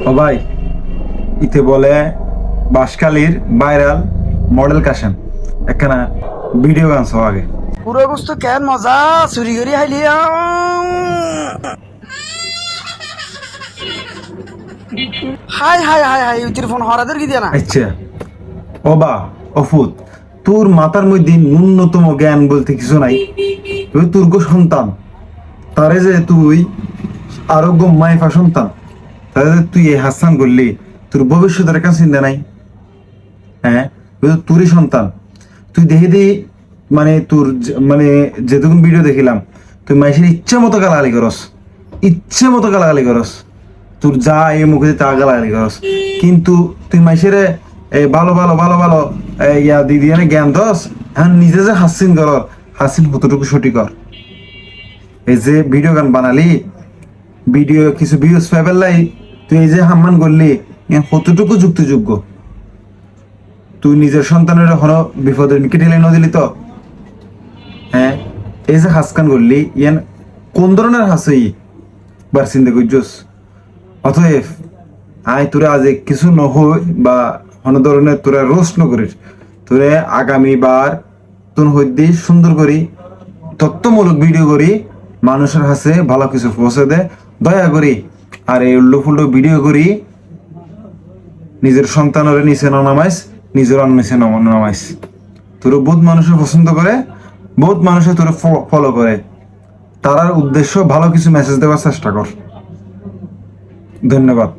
ও ভাই, ইতে বলে বাঁশখালীর ভাইরাল মডেল কাশেম একখানা ভিডিও গান সব আগে পুরো বস্তু কেন মজা চুরি করে highly high high high high উতির ফোন হরাদের কি দিয়া না আচ্ছা। ও বা অফুত, তোর মাথার মধ্যে ন্যূনতম জ্ঞান বলতে কিছু নাই। তুই তোর গো সন্তান, তারে যে তুই আরোগ্য মাইফা সন্তান, তারে যে তুই এই হাসান করলি, তোর ভবিষ্যতের একটা চিন্তা নাই। হ্যাঁ, তুই তো তোরই সন্তান। তুই দেখে দি মানে তোর মানে যেটুকুন ভিডিও দেখিলাম, তুই মাইসের ইচ্ছে মতো গালাগালি করস, ইচ্ছে মতো গালাগালি করস, তোর যা এই মুখে তা গালাগালি করস। কিন্তু তুই মাইসের ভালো ভালো ভালো ভালো ইয়া দিদি জ্ঞান দস, হ্যাঁ নিজে যে হাসিন কর, হাসিন কতটুকু সঠিক কর। এই যে ভিডিও গান বানালি, ভিডিও কিছু ভিউজ পাইবেলাই, তুই এই যে হাম্মান করলি, কতটুকু যুক্তিযোগ্য? তুই নিজের সন্তানের এখনো বিপদের মুখে ঠেলে দিলি তো। হ্যাঁ, এই যে হাসকান করলি, ইয়ান কোন ধরনের হাসি বার চিন্তা করছস? অতএব আয় তোরা আজ কিছু নহই বা কোনো ধরনের তোরা রোস্ট নকরিস, তোরা আগামী বার তোর হইদি সুন্দর করি তথ্যমূলক ভিডিও করি, মানুষের হাসে ভালো কিছু পৌঁছে দে দয়া করি। আর এই উল্টো ফুল্টো ভিডিও করি নিজের সন্তানের নিচে নামাইস, নিজের নিচে নামাইস। তোর বহুত মানুষের পছন্দ করে, বহুত মানুষের তোর ফলো করে, তার উদ্দেশ্য ভালো কিছু মেসেজ দেওয়ার চেষ্টা কর। ধন্যবাদ।